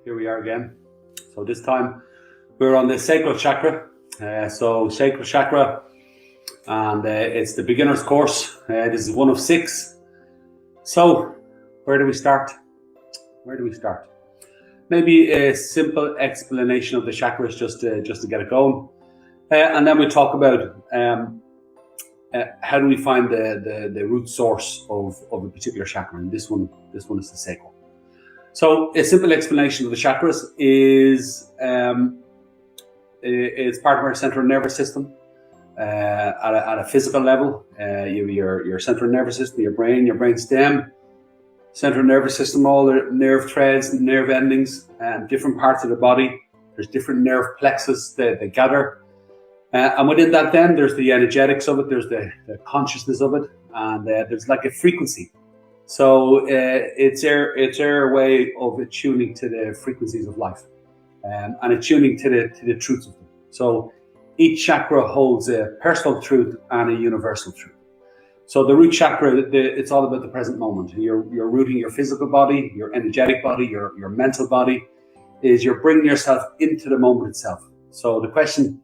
Here we are again. So this time we're on the Sacral Chakra. Sacral Chakra, and it's the beginner's course. This is one of 6. So where do we start? Maybe a simple explanation of the chakras just to get it going. And then we talk about how do we find the root source of a particular chakra. And this one is the sacral. So a simple explanation of the chakras is it's part of our central nervous system at a physical level. You have your central nervous system, your brain stem, central nervous system, all the nerve threads, nerve endings, and different parts of the body. There's different nerve plexus they gather. And within that then, there's the energetics of it, there's the consciousness of it, and there's like a frequency. So it's our way of attuning to the frequencies of life and attuning to the truths of them. So each chakra holds a personal truth and a universal truth. So the root chakra, it's all about the present moment. You're rooting your physical body, your energetic body, your mental body, is you're bringing yourself into the moment itself. So the question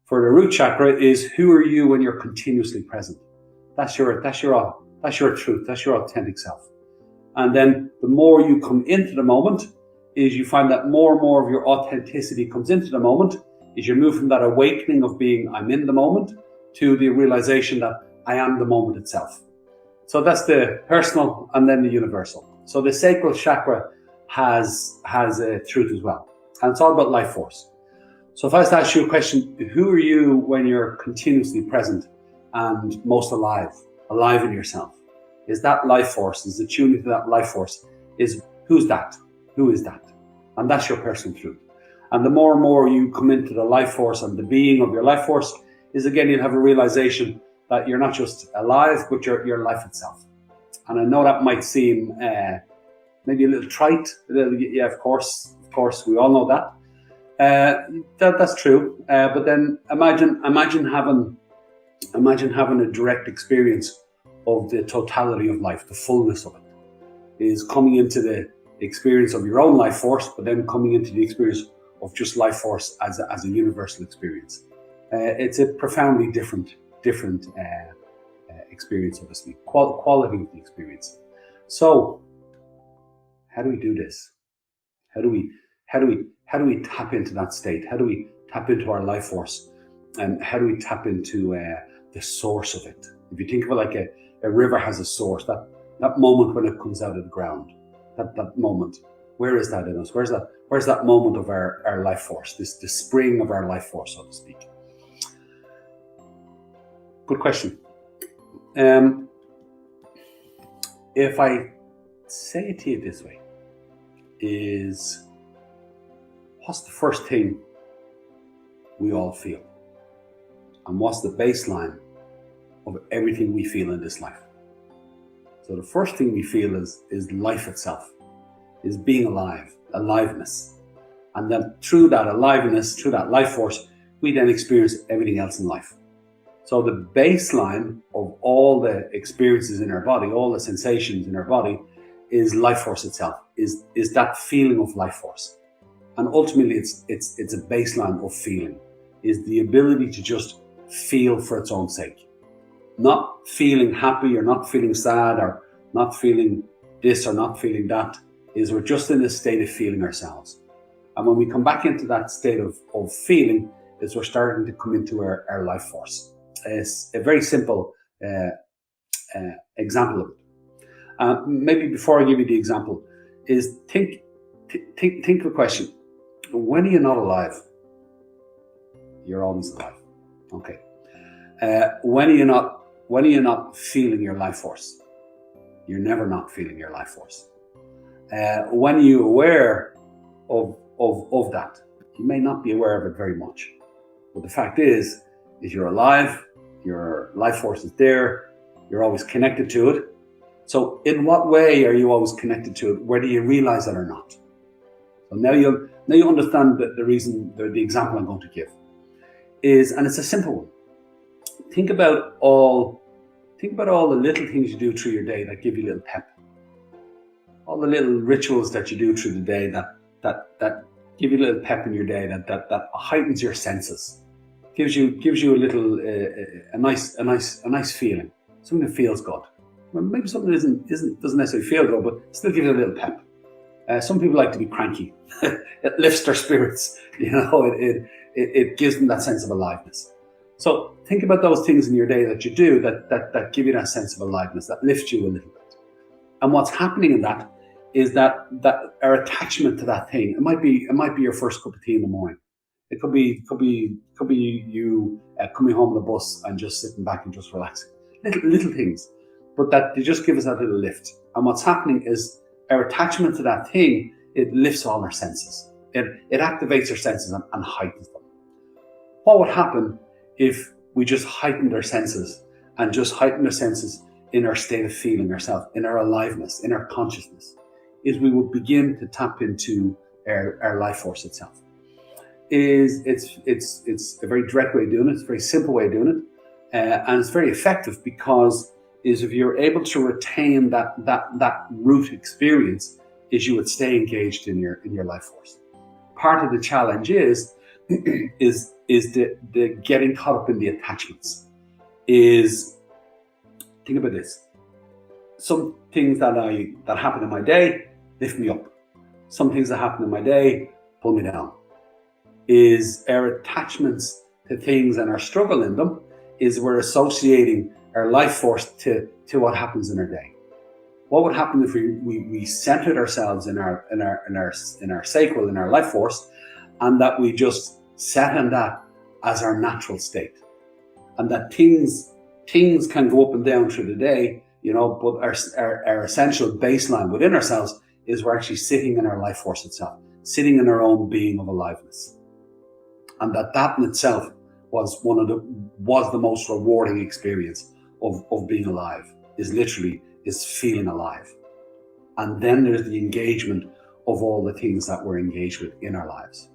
for the root chakra is, who are you when you're continuously present? That's your truth, that's your authentic self. And then the more you come into the moment, is you find that more and more of your authenticity comes into the moment, is you move from that awakening of being I'm in the moment to the realization that I am the moment itself. So that's the personal and then the universal. So the sacral chakra has a truth as well. And it's all about life force. So if I was to ask you a question, who are you when you're continuously present and most alive in yourself? Is that life force, is the tuning to that life force, who's that? Who is that? And that's your personal truth. And the more and more you come into the life force and the being of your life force, is again, you'll have a realization that you're not just alive, but you're life itself. And I know that might seem maybe a little trite. Yeah, of course, we all know that. That's true. But then imagine having a direct experience of the totality of life, the fullness of it, is coming into the experience of your own life force, but then coming into the experience of just life force as a universal experience. It's a profoundly different experience, so to speak, quality of the experience. So, how do we do this? How do we tap into that state? How do we tap into our life force? And how do we tap into the source of it? If you think of it like a river has a source, that moment when it comes out of the ground, that moment, where is that in us? Where's that moment of our life force, the spring of our life force, so to speak? Good question. If I say it to you this way, is what's the first thing we all feel? And what's the baseline of everything we feel in this life? So the first thing we feel is life itself, is being alive, aliveness. And then through that aliveness, through that life force, we then experience everything else in life. So the baseline of all the experiences in our body, all the sensations in our body, is life force itself, is that feeling of life force. And ultimately it's a baseline of feeling, is the ability to just feel for its own sake. Not feeling happy or not feeling sad or not feeling this or not feeling that, is we're just in a state of feeling ourselves. And when we come back into that state of feeling, is we're starting to come into our life force. It's a very simple example of it. Maybe before I give you the example, is think of a question. When are you not alive? You're always alive. Okay. When are you not feeling your life force? You're never not feeling your life force. When are you aware of that? You may not be aware of it very much. But the fact is you're alive, your life force is there, you're always connected to it. So in what way are you always connected to it, whether you realize it or not? So now you understand the reason, the example I'm going to give is, and it's a simple one. Think about all the little things you do through your day that give you a little pep. All the little rituals that you do through the day that that give you a little pep in your day, that heightens your senses, gives you a little a nice feeling, something that feels good. Well, maybe something that doesn't necessarily feel good, but still gives you a little pep. Some people like to be cranky. It lifts their spirits. It gives them that sense of aliveness. So think about those things in your day that you do that give you that sense of aliveness, that lift you a little bit. And what's happening in that is that our attachment to that thing. It might be your first cup of tea in the morning. It could be you coming home on the bus and just sitting back and just relaxing. Little things, but that they just give us that little lift. And what's happening is our attachment to that thing, it lifts all our senses. It activates our senses and heightens them. What would happen if we just heightened our senses and just heightened our senses in our state of feeling ourselves, in our aliveness, in our consciousness, is we would begin to tap into our life force itself. It's a very direct way of doing it. It's a very simple way of doing it, and it's very effective because if you're able to retain that root experience, you would stay engaged in your life force. Part of the challenge is the getting caught up in the attachments. Think about this. Some things that happen in my day lift me up. Some things that happen in my day pull me down. Our attachments to things and our struggle in them we're associating our life force to what happens in our day. What would happen if we centered ourselves in our sacral, in our life force, and that we just sat in that as our natural state, and that things can go up and down through the day, but our essential baseline within ourselves is we're actually sitting in our life force itself, sitting in our own being of aliveness, and that in itself was the most rewarding experience of being alive. Is feeling alive. And then there's the engagement of all the things that we're engaged with in our lives.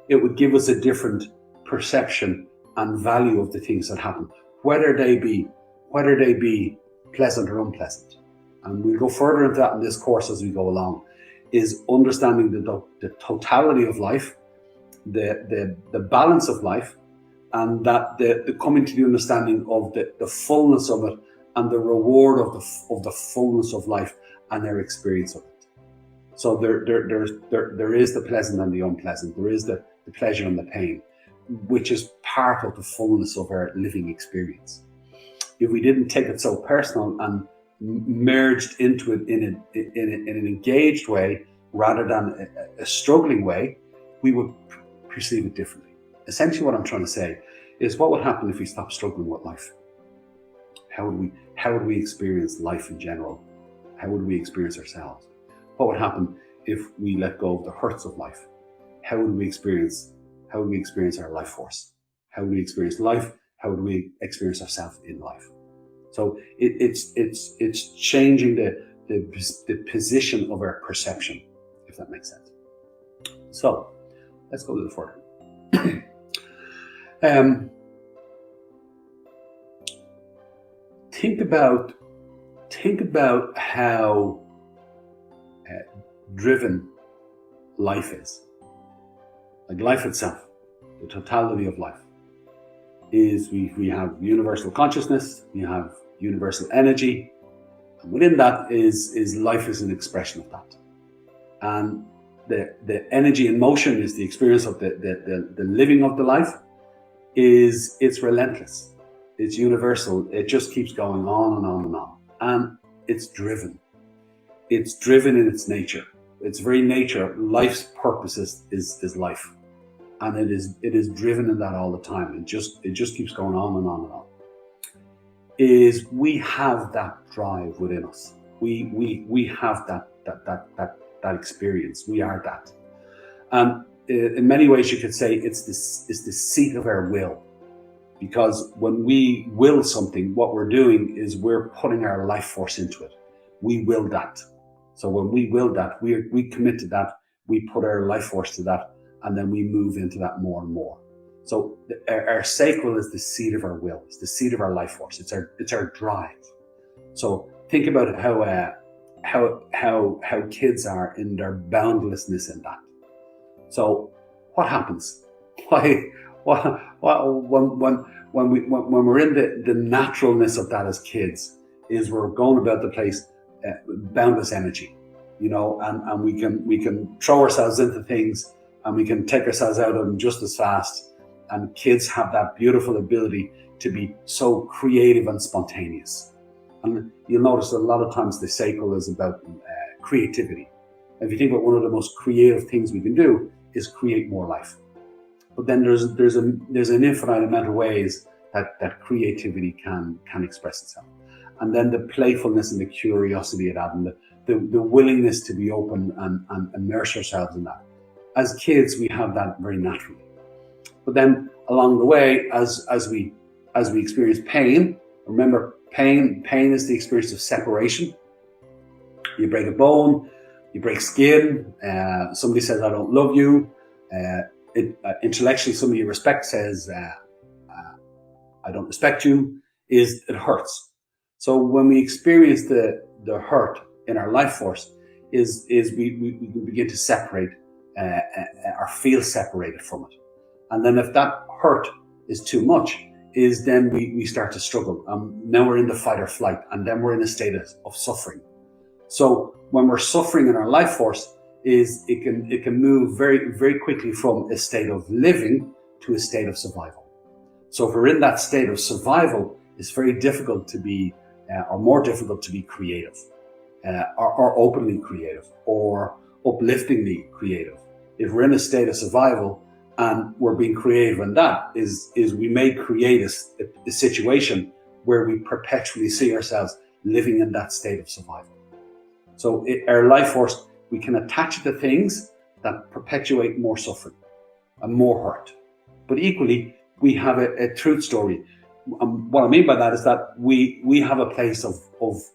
It would give us a different perception and value of the things that happen, whether they be pleasant or unpleasant. And we'll go further into that in this course as we go along, is understanding the totality of life, the balance of life, and that the coming to the understanding of the fullness of it, and the reward of the fullness of life and their experience of it. So there is the pleasant and the unpleasant. There is the pleasure and the pain, which is part of the fullness of our living experience. If we didn't take it so personal and merged into it in an engaged way rather than a struggling way, we would perceive it differently. Essentially, what I'm trying to say is, what would happen if we stopped struggling with life? How would we experience life in general? How would we experience ourselves? What would happen if we let go of the hurts of life? How would we experience our life force? How would we experience life? How would we experience ourselves in life? So it's changing the position of our perception, if that makes sense. So let's go a little further. Think about how driven life is. Like life itself, the totality of life is we have universal consciousness, we have universal energy, and within that is life is an expression of that. And the energy in motion is the experience of the living of the life. It's relentless. It's universal. It just keeps going on and on and on. And it's driven. It's driven in its nature. Its very nature, life's purpose is life. And it is driven in that all the time. It just keeps going on and on and on. We have that drive within us. We have that experience. We are that. And in many ways you could say it's the seat of our will. Because when we will something, what we're doing is we're putting our life force into it. We will that. So when we will that, we commit to that, we put our life force to that, and then we move into that more and more. So our sacral is the seat of our will. It's the seat of our life force. It's our drive. So think about how kids are in their boundlessness in that. So what happens? Why? When we're in the naturalness of that as kids, is we're going about the place boundless energy, and we can throw ourselves into things, and we can take ourselves out of them just as fast. And kids have that beautiful ability to be so creative and spontaneous. And you'll notice a lot of times the sacral is about creativity. If you think about one of the most creative things we can do is create more life. But then there's an infinite amount of ways that creativity can express itself. And then the playfulness and the curiosity of that, and the willingness to be open and immerse ourselves in that. As kids, we have that very naturally. But then along the way, as we experience pain, remember pain is the experience of separation. You break a bone, you break skin, somebody says, I don't love you. Intellectually, somebody you respect says, I don't respect you, it hurts. So when we experience the hurt in our life force, is we begin to separate or feel separated from it. And then if that hurt is too much, is then we start to struggle. Now we're in the fight or flight, and then we're in a state of suffering. So when we're suffering in our life force, it can move very, very quickly from a state of living to a state of survival. So if we're in that state of survival, it's very difficult to be, or more difficult to be creative, or openly creative, or upliftingly creative. If we're in a state of survival and we're being creative, and that is we may create a situation where we perpetually see ourselves living in that state of survival. So our life force, we can attach it to things that perpetuate more suffering and more hurt. But equally, we have a truth story. What I mean by that is that we have a place of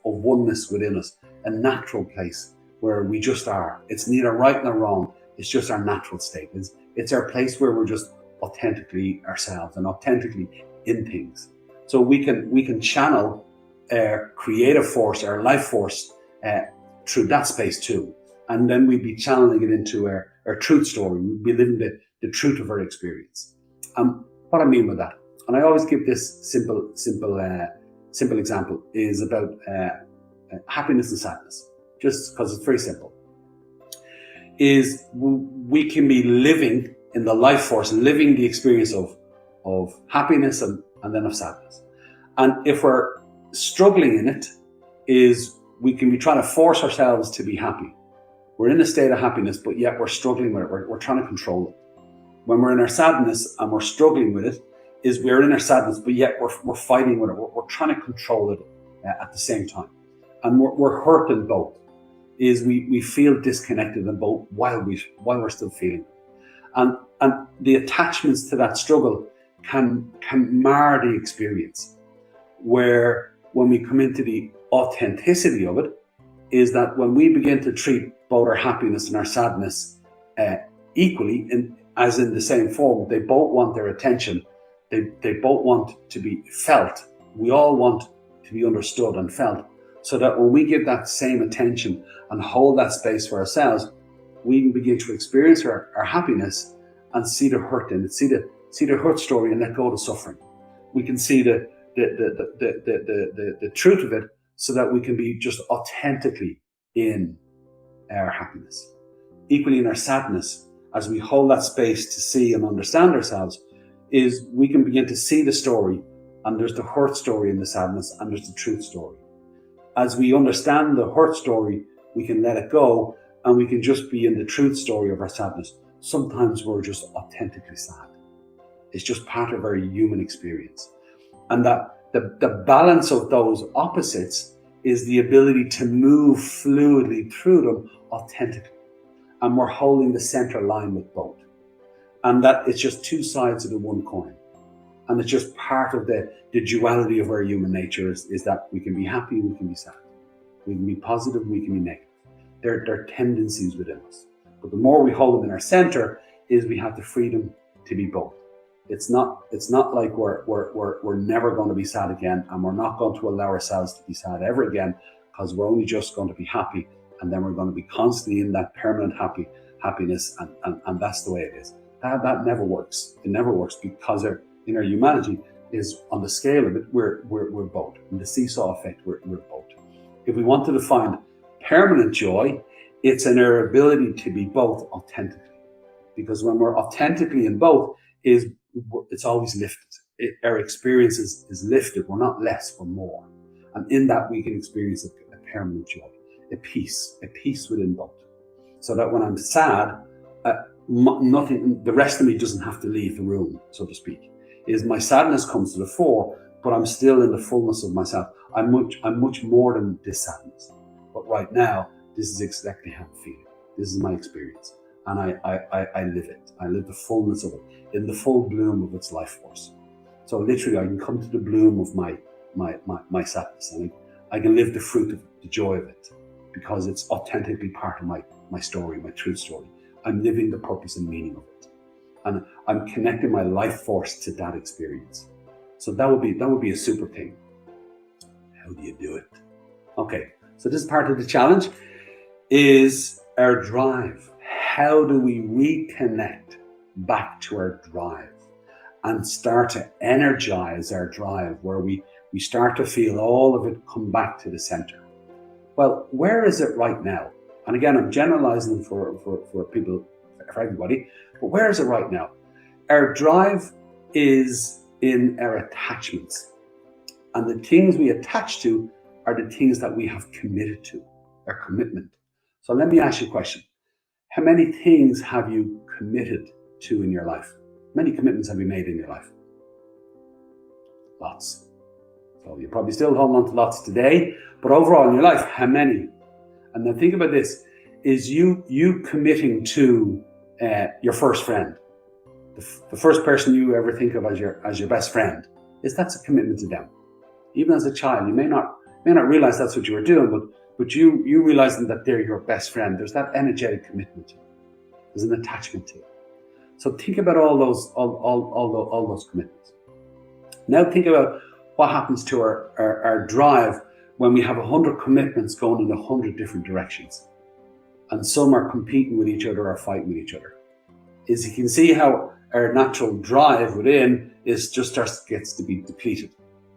oneness within us, a natural place where we just are. It's neither right nor wrong. It's just our natural state. It's our place where we're just authentically ourselves and authentically in things. So we can channel our creative force, our life force, through that space too. And then we'd be channeling it into our truth story. We'd be living the truth of our experience. What I mean by that, and I always give this simple example, is about happiness and sadness, just because it's very simple. Is we can be living in the life force, living the experience of happiness and then of sadness. And if we're struggling in it, is we can be trying to force ourselves to be happy. We're in a state of happiness, but yet we're struggling with it. We're trying to control it. When we're in our sadness and we're struggling with it, is we're in our sadness, but yet we're fighting with it. We're trying to control it at the same time. And we're hurt in both. Is we feel disconnected in both while we're still feeling it. And the attachments to that struggle can mar the experience. Where when we come into the authenticity of it, is that when we begin to treat both our happiness and our sadness equally, as in the same form, they both want their attention. They both want to be felt. We all want to be understood and felt. So that when we give that same attention and hold that space for ourselves, we can begin to experience our happiness and see the hurt in it, see the hurt story, and let go of the suffering. We can see the truth of it, so that we can be just authentically in our happiness. Equally in our sadness, as we hold that space to see and understand ourselves, is we can begin to see the story, and there's the hurt story in the sadness, and there's the truth story. As we understand the hurt story, we can let it go, and we can just be in the truth story of our sadness. Sometimes we're just authentically sad. It's just part of our human experience. And that the balance of those opposites is the ability to move fluidly through them authentically. And we're holding the center line with both. And that it's just two sides of the one coin. And it's just part of the duality of our human nature is that we can be happy, we can be sad. We can be positive, we can be negative. They're tendencies within us. But the more we hold them in our center, is we have the freedom to be both. It's not like we're never going to be sad again, and we're not going to allow ourselves to be sad ever again, because we're only just going to be happy, and then we're going to be constantly in that permanent happy, happiness, and that's the way it is. That never works. It never works because in our humanity is on the scale of it, we're both. In the seesaw effect, we're both. If we wanted to find permanent joy, it's in our ability to be both authentically. Because when we're authentically in both, it's always lifted. Our experience is lifted. We're not less, we're more. And in that, we can experience a permanent joy, a peace within both. So that when I'm sad, nothing, the rest of me doesn't have to leave the room, so to speak. Is my sadness comes to the fore, but I'm still in the fullness of myself. I'm much more than this sadness. But right now, this is exactly how I'm feeling. This is my experience. And I live it. I live the fullness of it, in the full bloom of its life force. So literally, I can come to the bloom of my sadness, and I can live the fruit of it, the joy of it, because it's authentically part of my story, my true story. I'm living the purpose and meaning of it, and I'm connecting my life force to that experience. So that would be a super thing. How do you do it? Okay, so this part of the challenge is our drive. How do we reconnect back to our drive and start to energize our drive, where we start to feel all of it come back to the center? Well, where is it right now? And again, I'm generalizing for people, for everybody, but where is it right now? Our drive is in our attachments. And the things we attach to are the things that we have committed to, our commitment. So let me ask you a question. How many things have you committed to in your life? How many commitments have you made in your life? Lots. So you're probably still holding on to lots today, but overall in your life, how many? And then think about this, is you committing to your first friend, the first person you ever think of as your best friend, that's a commitment to them. Even as a child, you may not realize that's what you were doing, but you realizing that they're your best friend, there's that energetic commitment to it. There's an attachment to it. So think about all those commitments. Now think about what happens to our drive when we have 100 commitments going in 100 different directions. And some are competing with each other or fighting with each other. Is you can see how our natural drive within gets to be depleted.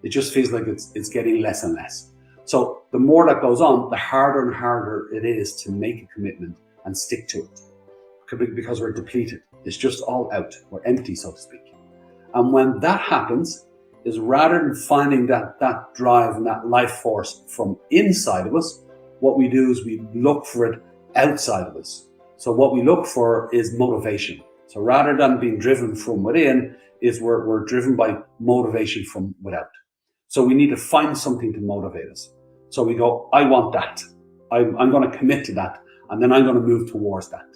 It just feels like it's getting less and less. So the more that goes on, the harder and harder it is to make a commitment and stick to it, because we're depleted. It's just all out. We're empty, so to speak. And when that happens, is rather than finding that drive and that life force from inside of us, what we do is we look for it outside of us. So what we look for is motivation. So rather than being driven from within, is we're driven by motivation from without. So we need to find something to motivate us. So we go, I want that. I'm going to commit to that. And then I'm going to move towards that.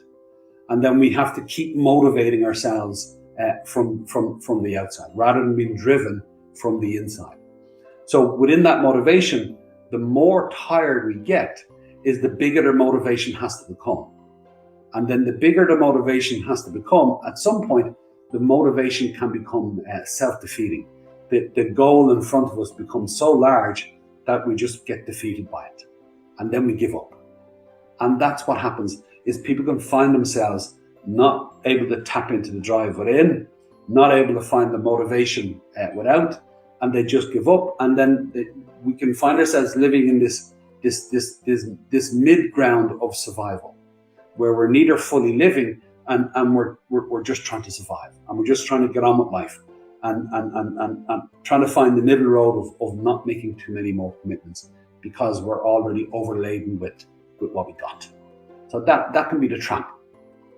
And then we have to keep motivating ourselves from the outside, rather than being driven from the inside. So within that motivation, the more tired we get, is the bigger the motivation has to become. And then the bigger the motivation has to become, at some point, the motivation can become self-defeating. The goal in front of us becomes so large that we just get defeated by it. And then we give up. And that's what happens, is people can find themselves not able to tap into the drive within, not able to find the motivation without, and they just give up. And then we can find ourselves living in this mid-ground of survival, where we're neither fully living and we're just trying to survive, and we're just trying to get on with life, and trying to find the middle road of not making too many more commitments, because we're already overladen with what we got. So that can be the trap.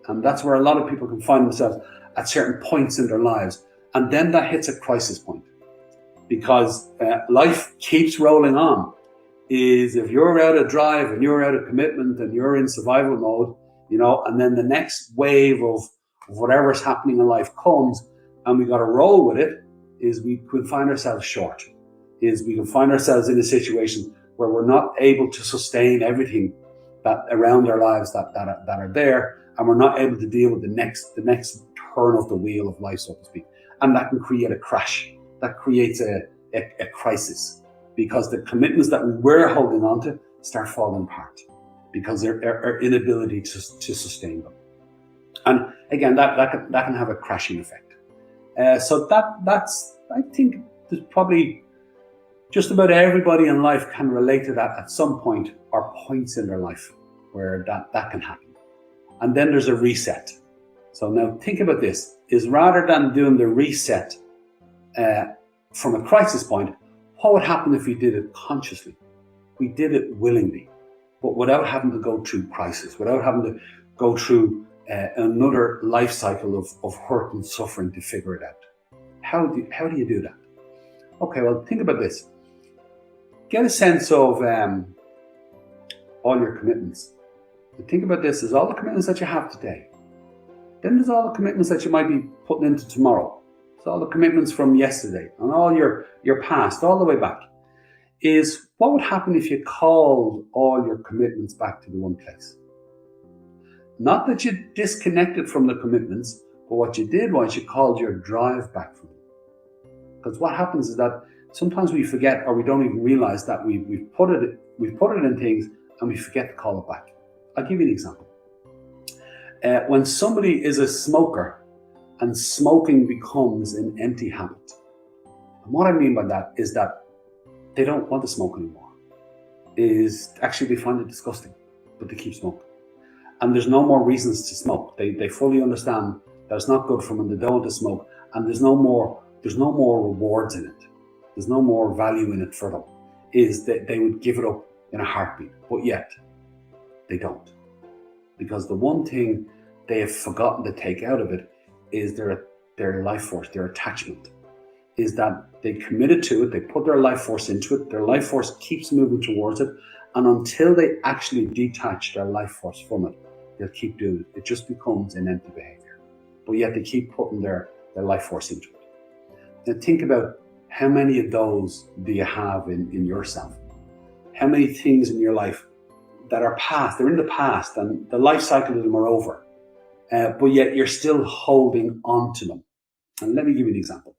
And that's where a lot of people can find themselves at certain points in their lives. And then that hits a crisis point, because life keeps rolling on. Is if you're out of drive and you're out of commitment and you're in survival mode, and then the next wave of whatever's happening in life comes, and we got to roll with it, is we could find ourselves short. Is we can find ourselves in a situation where we're not able to sustain everything that around our lives that are there, and we're not able to deal with the next turn of the wheel of life, so to speak. And that can create a crash. That creates a crisis, because the commitments that we were holding on to start falling apart because of our inability to sustain them. And again, that can have a crashing effect. So that's, I think there's probably just about everybody in life can relate to that at some point or points in their life where that can happen. And then there's a reset. So now think about this, is rather than doing the reset from a crisis point, what would happen if we did it consciously? We did it willingly, but without having to go through crisis, without having to go through another life cycle of hurt and suffering to figure it out. How do you do that? Okay, well, think about this. Get a sense of all your commitments. And think about this as all the commitments that you have today. Then there's all the commitments that you might be putting into tomorrow. So all the commitments from yesterday and all your past, all the way back. Is what would happen if you called all your commitments back to the one place? Not that you disconnected from the commitments, but what you did was you called your drive back from them. Because what happens is that sometimes we forget, or we don't even realize that we've put it in things and we forget to call it back. I'll give you an example. When somebody is a smoker and smoking becomes an empty habit, and what I mean by that is that they don't want to smoke anymore. Is actually they find it disgusting, but they keep smoking. And there's no more reasons to smoke. They fully understand that it's not good for them and they don't want to smoke. And there's no more rewards in it. There's no more value in it for them. Is that they would give it up in a heartbeat, but yet they don't. Because the one thing they have forgotten to take out of it is their life force, their attachment. Is that they committed to it, they put their life force into it, their life force keeps moving towards it, and until they actually detach their life force from it, they'll keep doing it. It just becomes an empty behavior. But yet they keep putting their life force into it. Now think about how many of those do you have in yourself? How many things in your life that are past, they're in the past and the life cycle of them are over, but yet you're still holding on to them. And let me give you an example.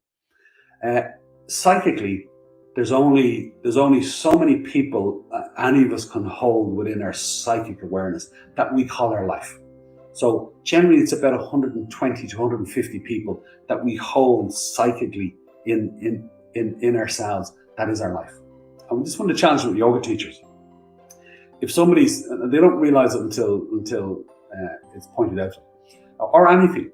Psychically, there's only so many people any of us can hold within our psychic awareness that we call our life. So generally it's about 120 to 150 people that we hold psychically in ourselves. That is our life. And we just want to challenge with yoga teachers. If somebody's, they don't realize it until it's pointed out, or anything.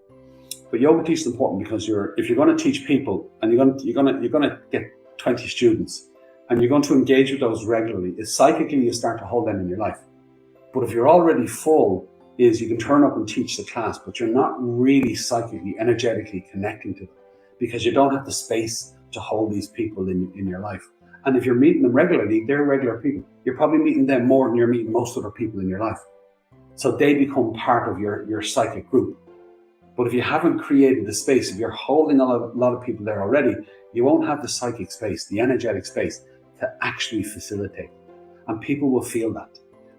But yoga teaching is important because if you're going to teach people and you're going to get 20 students and you're going to engage with those regularly, is psychically you start to hold them in your life. But if you're already full, is you can turn up and teach the class, but you're not really psychically, energetically connecting to them because you don't have the space to hold these people in your life. And if you're meeting them regularly, they're regular people. You're probably meeting them more than you're meeting most other people in your life. So they become part of your psychic group. But if you haven't created the space, if you're holding a lot of people there already, you won't have the psychic space, the energetic space to actually facilitate. And people will feel that.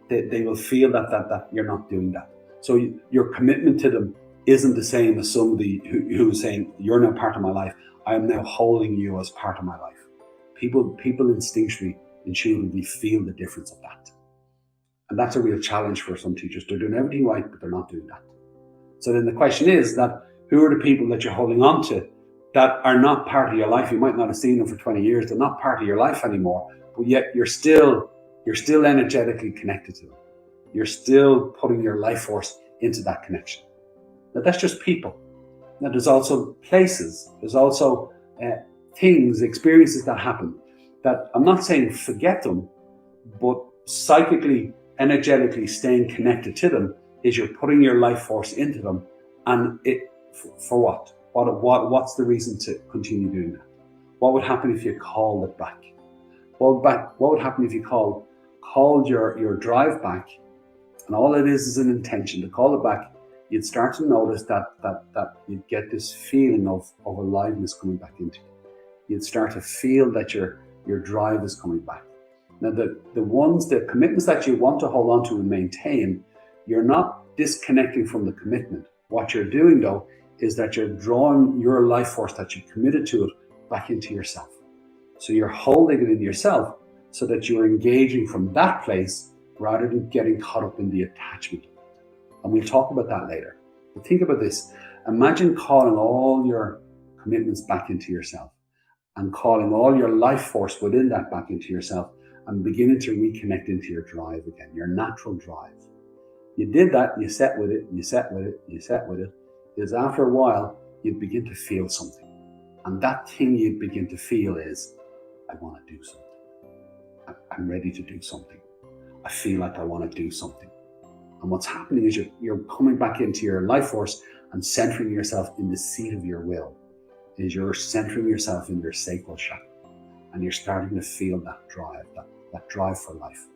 They will feel that you're not doing that. So your commitment to them isn't the same as somebody who's saying, you're now part of my life. I am now holding you as part of my life. People intuitively feel the difference of that. And that's a real challenge for some teachers. They're doing everything right, but they're not doing that. So then the question is that who are the people that you're holding on to that are not part of your life? You might not have seen them for 20 years. They're not part of your life anymore, but yet you're still energetically connected to them. You're still putting your life force into that connection. Now that's just people. Now there's also places, there's also things, experiences that happen that I'm not saying forget them, but psychically, energetically staying connected to them is you're putting your life force into them, and for what? What's the reason to continue doing that? What would happen if you called it back? What would happen if you called your drive back, and all it is an intention to call it back? You'd start to notice that you'd get this feeling of aliveness coming back into you. You'd start to feel that your drive is coming back. Now the commitments that you want to hold on to and maintain, you're not disconnecting from the commitment. What you're doing though is that you're drawing your life force that you committed to it back into yourself. So you're holding it in yourself so that you're engaging from that place rather than getting caught up in the attachment. And we'll talk about that later. But think about this. Imagine calling all your commitments back into yourself and calling all your life force within that back into yourself and beginning to reconnect into your drive again, your natural drive. You did that, you sat with it, you sat with it, you sat with it. Is after a while, you'd begin to feel something. And that thing you'd begin to feel is, I want to do something. I'm ready to do something. I feel like I want to do something. And what's happening is you're coming back into your life force and centering yourself in the seat of your will. Is you're centering yourself in your sacral chakra. And you're starting to feel that drive, that drive for life.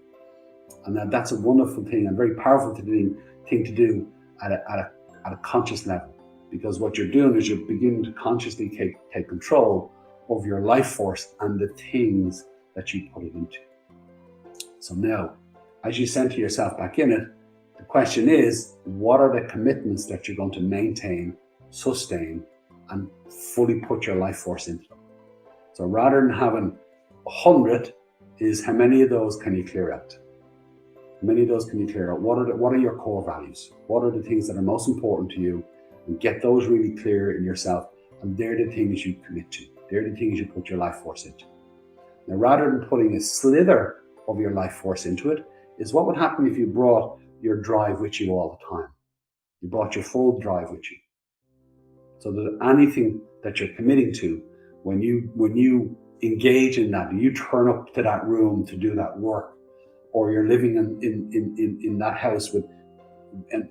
And that's a wonderful thing and very powerful thing to do at a conscious level. Because what you're doing is you're beginning to consciously take control of your life force and the things that you put it into. So now, as you center yourself back in it, the question is, what are the commitments that you're going to maintain, sustain, and fully put your life force into them? So rather than having 100, is how many of those can you clear out? How many of those can you clear out? What are your core values? What are the things that are most important to you? And get those really clear in yourself. And they're the things you commit to. They're the things you put your life force into. Now, rather than putting a slither of your life force into it, is what would happen if you brought your drive with you all the time. You brought your full drive with you. So that anything that you're committing to, when you engage in that, you turn up to that room to do that work, or you're living in that house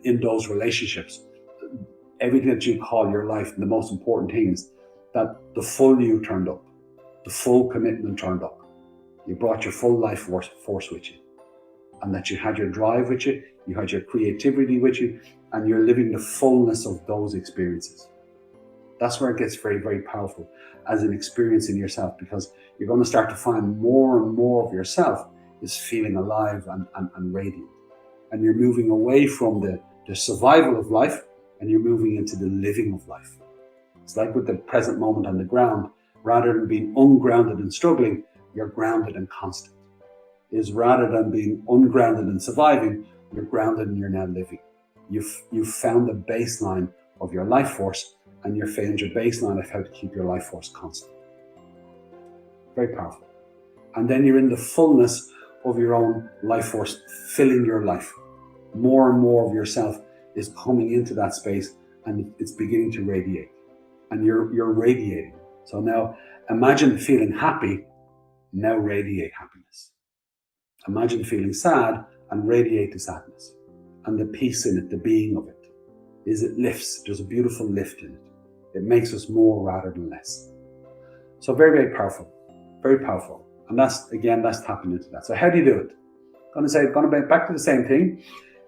in those relationships, everything that you call your life, the most important things, that the full you turned up, the full commitment turned up. You brought your full life force with you, and that you had your drive with you, you had your creativity with you, and you're living the fullness of those experiences. That's where it gets very, very powerful as an experience in yourself, because you're going to start to find more and more of yourself is feeling alive and radiant. And you're moving away from the survival of life, and you're moving into the living of life. It's like with the present moment on the ground. Rather than being ungrounded and struggling, you're grounded and constant. Is rather than being ungrounded and surviving, you're grounded and you're now living. You've found the baseline of your life force, and you've found your baseline of how to keep your life force constant. Very powerful. And then you're in the fullness of your own life force, filling your life. More and more of yourself is coming into that space, and it's beginning to radiate. And you're radiating. So now imagine feeling happy, now radiate happiness. Imagine feeling sad and radiate the sadness. And the peace in it, the being of it, is it lifts. There's a beautiful lift in it. It makes us more rather than less. So very, very powerful. Very powerful. And that's tapping into that. So how do you do it? Going to back to the same thing,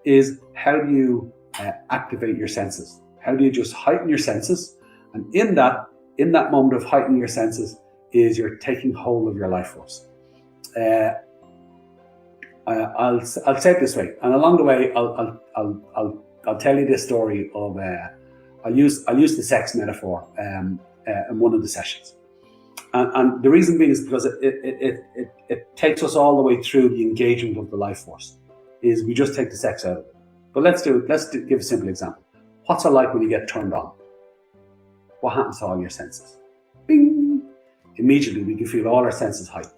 is how do you activate your senses? How do you just heighten your senses? And in that moment of heightening your senses is you're taking hold of your life force. I'll say it this way, and along the way I'll tell you this story of I'll use the sex metaphor in one of the sessions, and the reason being is because it takes us all the way through the engagement of the life force. Is we just take the sex out of it. But let's give a simple example. What's it like when you get turned on? What happens to all your senses? Bing! Immediately we can feel all our senses heightened.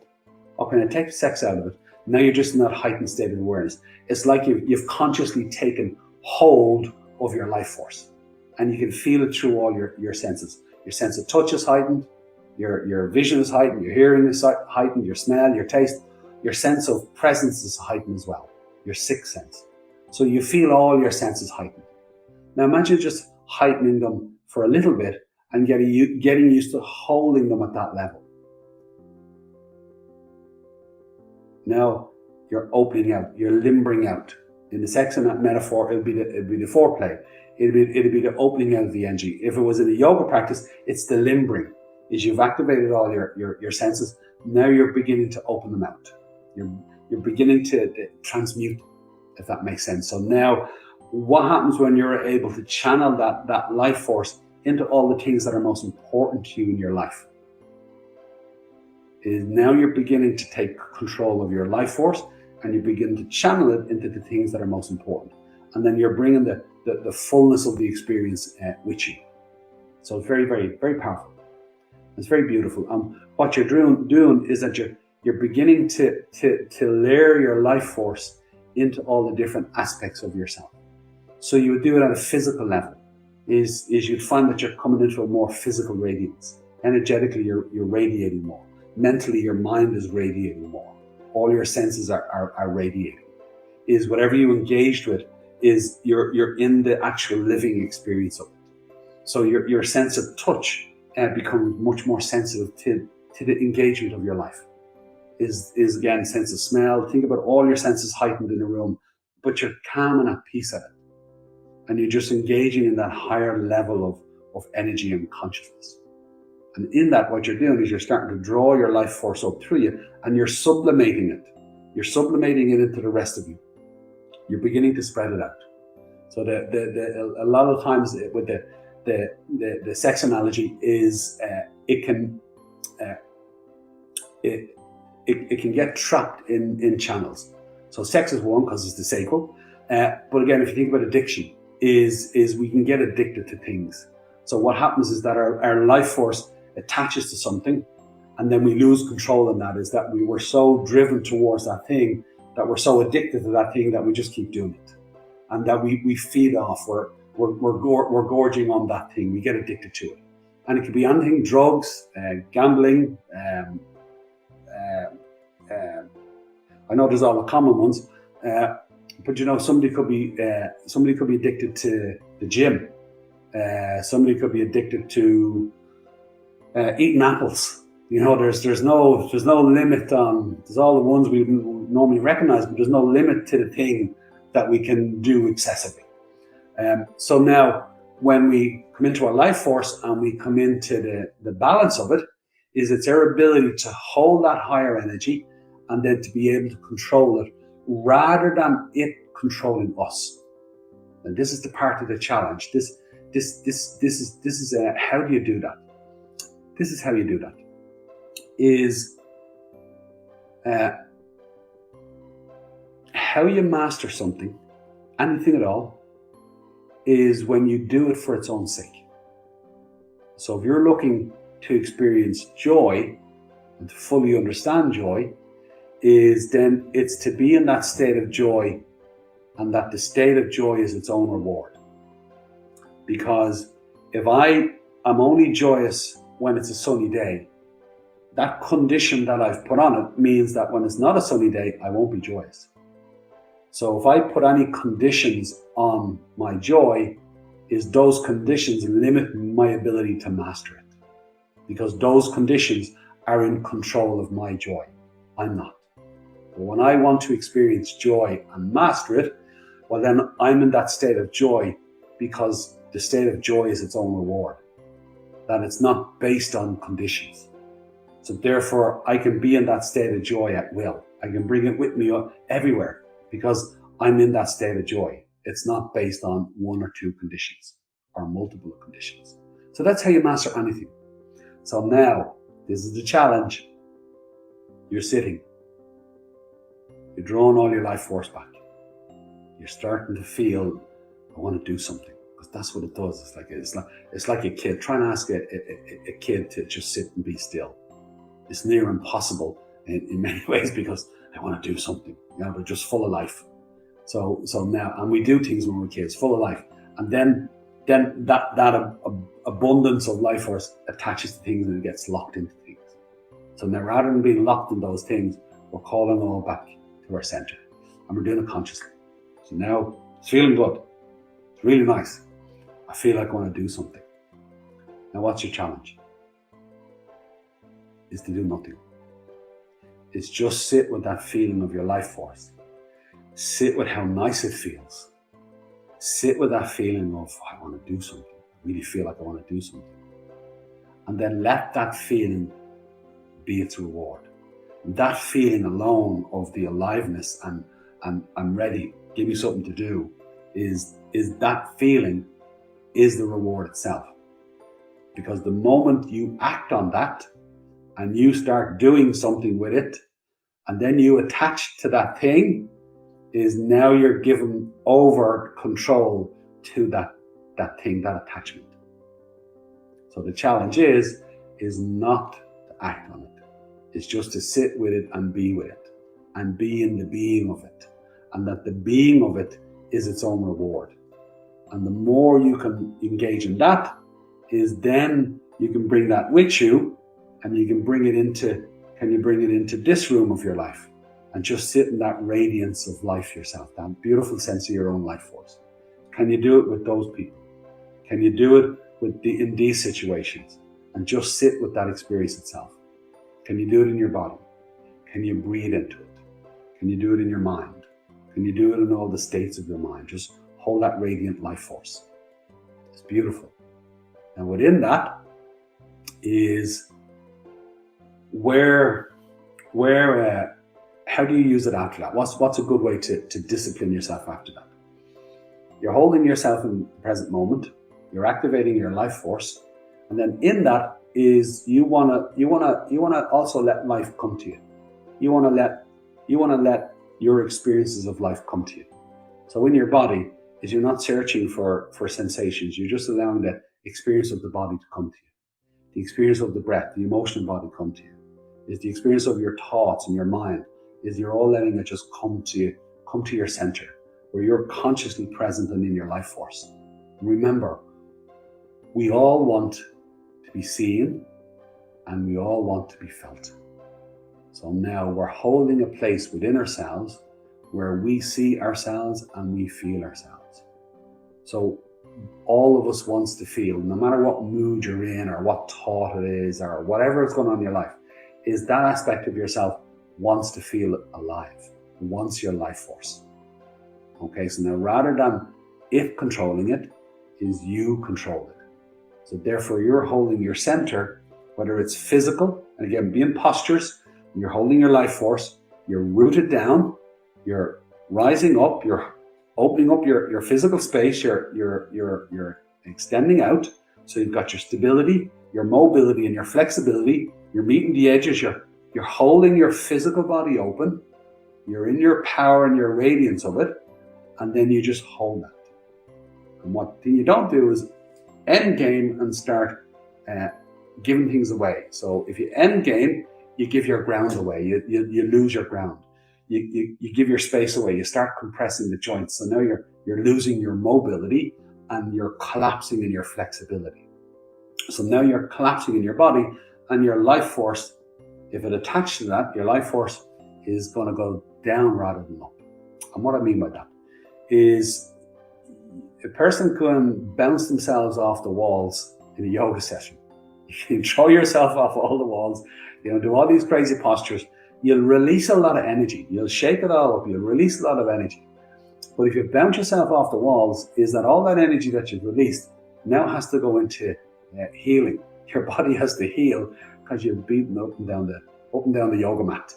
Okay, now take the sex out of it. Now you're just in that heightened state of awareness. It's like you've consciously taken hold of your life force, and you can feel it through all your senses. Your sense of touch is heightened, your vision is heightened, your hearing is heightened, your smell, your taste, your sense of presence is heightened as well, your sixth sense. So you feel all your senses heightened. Now imagine just heightening them for a little bit and getting used to holding them at that level. Now you're opening out, you're limbering out. In the sex and that metaphor, it'll be the foreplay. It'll be the opening out of the energy. If it was in a yoga practice, it's the limbering. Is you've activated all your senses. Now you're beginning to open them out. You're beginning to transmute them, if that makes sense. So now, what happens when you're able to channel that life force into all the things that are most important to you in your life? Is now you're beginning to take control of your life force, and you begin to channel it into the things that are most important. And then you're bringing the the fullness of the experience with you. So it's very, very, very powerful. It's very beautiful. What you're doing is that you're beginning to layer your life force into all the different aspects of yourself. So you would do it at a physical level. Is you'd find that you're coming into a more physical radiance. Energetically, you're radiating more. Mentally, your mind is radiating more. All your senses are radiating. Is whatever you engaged with, is you're in the actual living experience of it. So your sense of touch becomes much more sensitive to the engagement of your life. Is again sense of smell. Think about all your senses heightened in a room, but you're calm and at peace at it. And you're just engaging in that higher level of energy and consciousness. And in that, what you're doing is you're starting to draw your life force up through you, and you're sublimating it. You're sublimating it into the rest of you. You're beginning to spread it out. So a lot of times with the sex analogy is it can get trapped in channels. So sex is one because it's the sacral. But again, if you think about addiction, is we can get addicted to things. So what happens is that our life force attaches to something, and then we lose control on that. Is that we were so driven towards that thing, that we're so addicted to that thing that we just keep doing it, and that we feed off. We're gorging on that thing. We get addicted to it, and it could be anything: drugs, gambling. I know there's all the common ones. But somebody could be addicted to the gym. Somebody could be addicted to eating apples. There's no limit on. There's all the ones we normally recognize, but there's no limit to the thing that we can do excessively. So now, when we come into our life force and we come into the balance of it, is it's our ability to hold that higher energy and then to be able to control it, rather than it controlling us. And this is the part of the challenge. This is how do you do that? This is how you do that. Is how you master something, anything at all, is when you do it for its own sake. So if you're looking to experience joy and to fully understand joy, is then it's to be in that state of joy, and that the state of joy is its own reward. Because if I am only joyous when it's a sunny day, that condition that I've put on it means that when it's not a sunny day, I won't be joyous. So if I put any conditions on my joy, is those conditions limit my ability to master it. Because those conditions are in control of my joy. I'm not. But when I want to experience joy and master it, well, then I'm in that state of joy, because the state of joy is its own reward. That it's not based on conditions. So therefore, I can be in that state of joy at will. I can bring it with me everywhere, because I'm in that state of joy. It's not based on one or two conditions or multiple conditions. So that's how you master anything. So now, this is the challenge. You're sitting. You're drawing all your life force back. You're starting to feel, I want to do something. Because that's what it does. It's like a kid. Try and ask a kid to just sit and be still. It's near impossible in many ways, because they want to do something. They're just full of life. So now, and we do things when we're kids, full of life. And then that abundance of life force attaches to things and it gets locked into things. So now, rather than being locked in those things, we're calling it all back to our center, and we're doing it consciously. So now it's feeling good. It's really nice. I feel like I want to do something. Now, what's your challenge? Is to do nothing. It's just sit with that feeling of your life force. Sit with how nice it feels. Sit with that feeling of, I want to do something. I really feel like I want to do something. And then let that feeling be its reward. That feeling alone of the aliveness and I'm ready, give me something to do, is that feeling is the reward itself. Because the moment you act on that and you start doing something with it, and then you attach to that thing, is now you're given over control to that thing, that attachment. So the challenge is not to act on it. It's just to sit with it and be with it and be in the being of it. And that the being of it is its own reward. And the more you can engage in that, is then you can bring that with you, and you can bring it into this room of your life and just sit in that radiance of life yourself, that beautiful sense of your own life force. Can you do it with those people? Can you do it in these situations and just sit with that experience itself? Can you do it in your body? Can you breathe into it? Can you do it in your mind? Can you do it in all the states of your mind? Just hold that radiant life force. It's beautiful. And within that is how do you use it after that? What's a good way to discipline yourself after that? You're holding yourself in the present moment. You're activating your life force, and then in that is you wanna also let life come to you. You wanna let your experiences of life come to you. So in your body is you're not searching for sensations. You're just allowing the experience of the body to come to you. The experience of the breath, the emotional body come to you. Is the experience of your thoughts and your mind. Is you're all letting it just come to your center, where you're consciously present and in your life force. Remember, we all want to be seen and we all want to be felt. So now we're holding a place within ourselves where we see ourselves and we feel ourselves. So all of us wants to feel, no matter what mood you're in or what thought it is or whatever is going on in your life, is that aspect of yourself wants to feel alive, wants your life force. Okay, so now rather than it controlling it, is you control it. So therefore you're holding your center, whether it's physical, and again, be in postures, you're holding your life force, you're rooted down, you're rising up, you're opening up your physical space, you're extending out. So you've got your stability, your mobility, and your flexibility. You're meeting the edges, you're holding your physical body open, you're in your power and your radiance of it, and then you just hold that. And what you don't do is end game and start giving things away. So if you end game, you give your ground away, you lose your ground. You give your space away, you start compressing the joints. So now you're losing your mobility and you're collapsing in your flexibility. So now you're collapsing in your body, and your life force, if it attached to that, your life force is going to go down rather than up. And what I mean by that is a person can bounce themselves off the walls in a yoga session. You can throw yourself off all the walls, do all these crazy postures. You'll release a lot of energy. You'll shake it all up. You'll release a lot of energy. But if you bounce yourself off the walls, is that all that energy that you've released now has to go into healing. Your body has to heal because you've beaten up and down the yoga mat.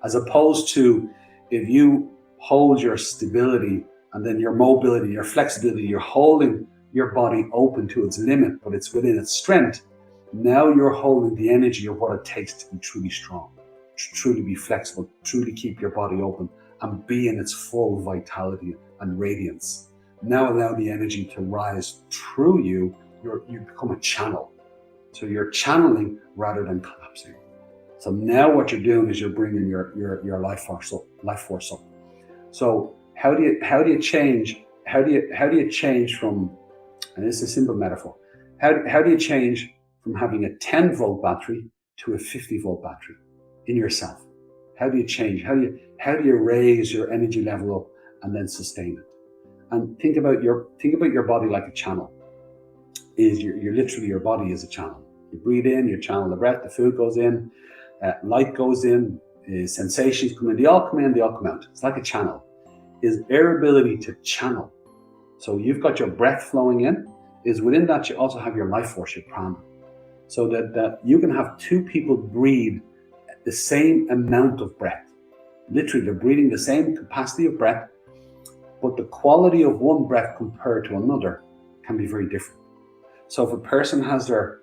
As opposed to if you hold your stability and then your mobility, your flexibility, you're holding your body open to its limit, but it's within its strength. Now you're holding the energy of what it takes to be truly strong, to truly be flexible, truly keep your body open and be in its full vitality and radiance. Now allow the energy to rise through you. You become a channel. So you're channeling rather than collapsing. So now what you're doing is you're bringing your life force up. So how do you change from, and this is a simple metaphor, how do you change from having a 10 volt battery to a 50 volt battery in yourself? How do you change? How do you raise your energy level up and then sustain it? And think about your body like a channel. You're literally, your body is a channel. You breathe in, you channel the breath, the food goes in, light goes in, sensations come in, they all come in, they all come out. It's like a channel. Is our ability to channel. So you've got your breath flowing in, is within that you also have your life force, your prana. So that you can have two people breathe the same amount of breath. Literally, they're breathing the same capacity of breath, but the quality of one breath compared to another can be very different. So if a person has their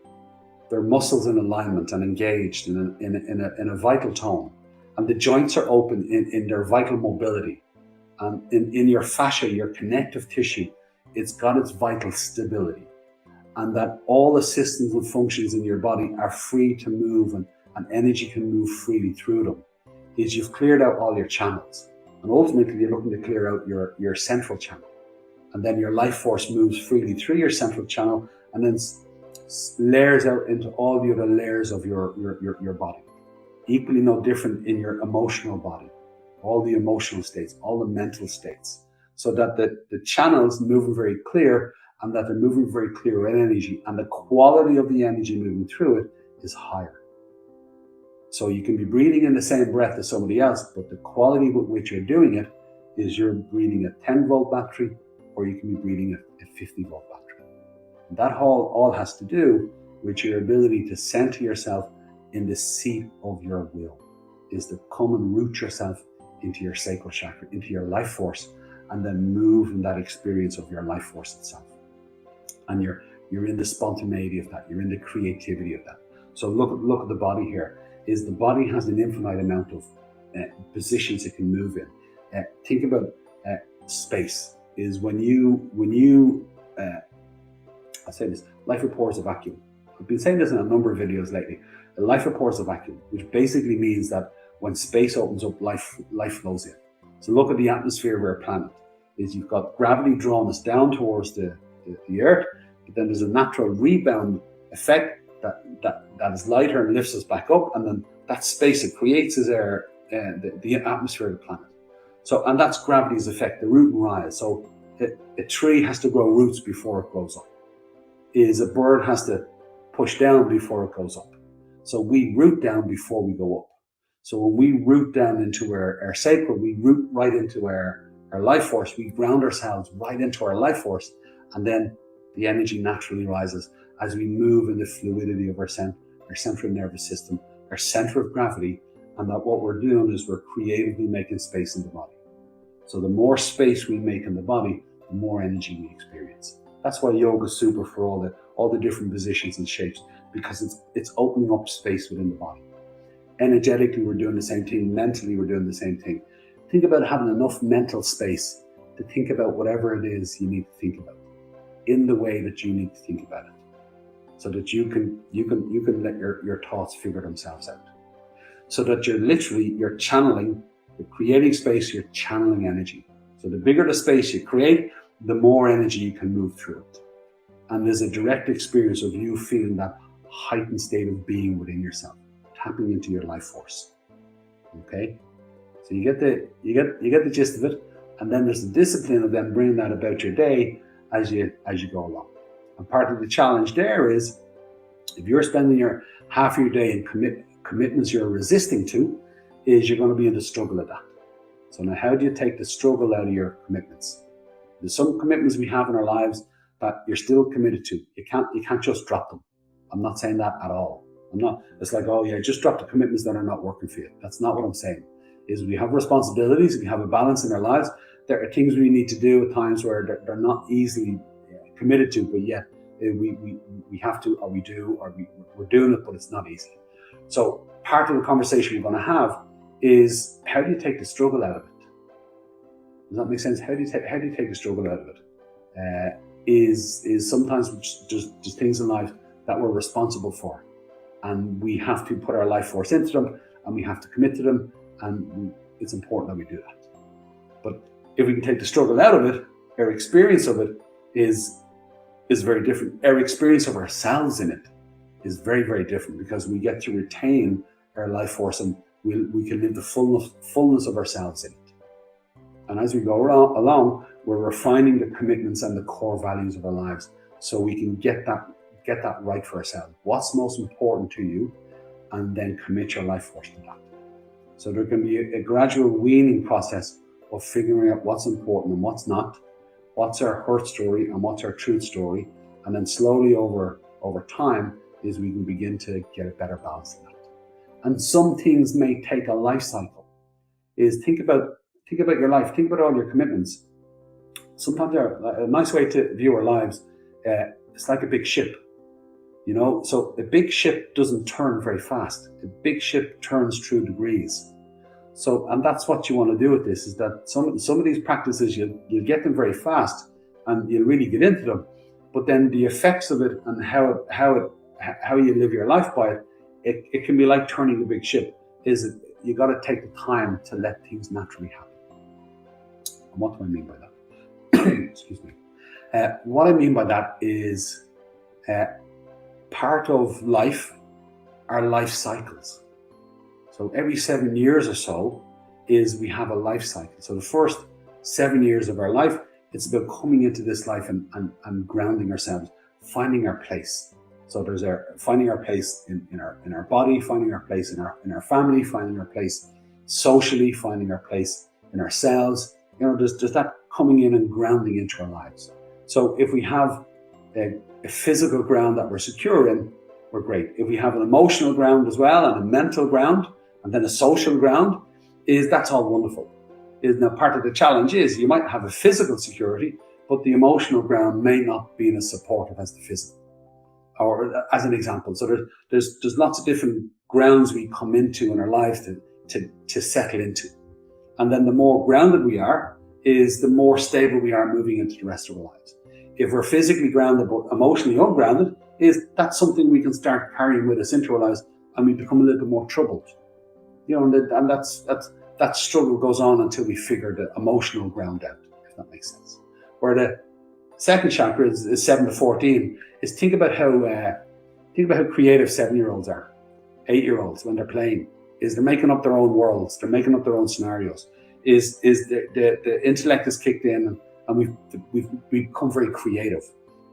muscles in alignment and engaged in a vital tone, and the joints are open in their vital mobility, and in your fascia, your connective tissue it's got its vital stability, and that all the systems and functions in your body are free to move, and energy can move freely through them, is you've cleared out all your channels. And ultimately, you're looking to clear out your central channel. And then your life force moves freely through your central channel and then layers out into all the other layers of your body. Equally no different in your emotional body, all the emotional states, all the mental states, so that the channels moving very clear, and that they're moving very clear in energy, and the quality of the energy moving through it is higher. So you can be breathing in the same breath as somebody else, but the quality with which you're doing it is you're breathing a 10-volt battery, or you can be breathing a 50-volt battery. And that all has to do with your ability to center yourself in the seat of your will, is to come and root yourself into your sacral chakra, into your life force, and then move in that experience of your life force itself. And you're in the spontaneity of that, you're in the creativity of that. So look at the body here. Is the body has an infinite amount of positions it can move in. Think about space. Is when you I say this, life reports a vacuum. I've been saying this in a number of videos lately. Life reports a vacuum, which basically means that when space opens up, life flows in. So look at the atmosphere of our planet. Is you've got gravity drawing us down towards the Earth, but then there's a natural rebound effect that is lighter and lifts us back up, and then that space it creates is the atmosphere of the planet. So, and that's gravity's effect, the root and rise. So a tree has to grow roots before it grows up. Is a bird has to push down before it goes up. So we root down before we go up. So when we root down into our sacral, we root right into our life force. We ground ourselves right into our life force, and then the energy naturally rises as we move in the fluidity of our central nervous system, our center of gravity, and that what we're doing is we're creatively making space in the body. So the more space we make in the body, the more energy we experience. That's why yoga is super for all the different positions and shapes, because it's opening up space within the body. Energetically, we're doing the same thing. Mentally, we're doing the same thing. Think about having enough mental space to think about whatever it is you need to think about in the way that you need to think about it, so that you can let your thoughts figure themselves out. So that you're channeling, you're creating space, you're channeling energy. So the bigger the space you create, the more energy you can move through it. And there's a direct experience of you feeling that heightened state of being within yourself, tapping into your life force. Okay? So you get the gist of it, and then there's the discipline of then bringing that about your day as you go along. And part of the challenge there is, if you're spending half your day in commitments you're resisting to, is you're going to be in the struggle of that. So now, how do you take the struggle out of your commitments? There's some commitments we have in our lives that you're still committed to. You can't just drop them. I'm not saying that at all. It's like, oh yeah, just drop the commitments that are not working for you. That's not what I'm saying. Is we have responsibilities, we have a balance in our lives. There are things we need to do at times where they're not easily committed to, but yet we have to, or we do, or we're doing it, but it's not easy. So part of the conversation you're going to have is, how do you take the struggle out of it? Does that make sense? How do you take the struggle out of it? Is sometimes just things in life that we're responsible for, and we have to put our life force into them, and we have to commit to them, and it's important that we do that. But if we can take the struggle out of it, our experience of it is very different. Our experience of ourselves in it is very, very different, because we get to retain our life force, and we can live the fullness of ourselves in it. And as we go along, we're refining the commitments and the core values of our lives, so we can get that right for ourselves. What's most important to you, and then commit your life force to that. So there can be a gradual weaning process of figuring out what's important and what's not, what's our hurt story and what's our truth story, and then slowly over time is we can begin to get a better balance in that. And some things may take a life cycle. Is think about your life, think about all your commitments. Sometimes a nice way to view our lives, it's like a big ship. So a big ship doesn't turn very fast. A big ship turns through degrees. So, and that's what you want to do with this, is that some of these practices, you'll get them very fast, and you'll really get into them. But then the effects of it and how you live your life by it can be like turning a big ship. You got to take the time to let things naturally happen. And what do I mean by that? Excuse me. What I mean by that is part of life are life cycles. So every 7 years or so we have a life cycle. So the first 7 years of our life, it's about coming into this life and grounding ourselves, finding our place. So there's finding our place in our body, finding our place in our family, finding our place socially, finding our place in ourselves. There's that coming in and grounding into our lives. So if we have a physical ground that we're secure in, we're great. If we have an emotional ground as well, and a mental ground, and then a social ground, that's all wonderful. Now part of the challenge is you might have a physical security, but the emotional ground may not be as supportive as the physical. Or as an example, so there's lots of different grounds we come into in our lives to settle into. And then the more grounded we are, is the more stable we are moving into the rest of our lives. If we're physically grounded but emotionally ungrounded, that's something we can start carrying with us into our lives, and we become a little bit more troubled. And that struggle goes on until we figure the emotional ground out, if that makes sense. Where the second chakra is 7 to 14, is think about how creative 7-year-olds are, 8-year-olds when they're playing. They're making up their own worlds, they're making up their own scenarios. The intellect is kicked in, and we've become very creative,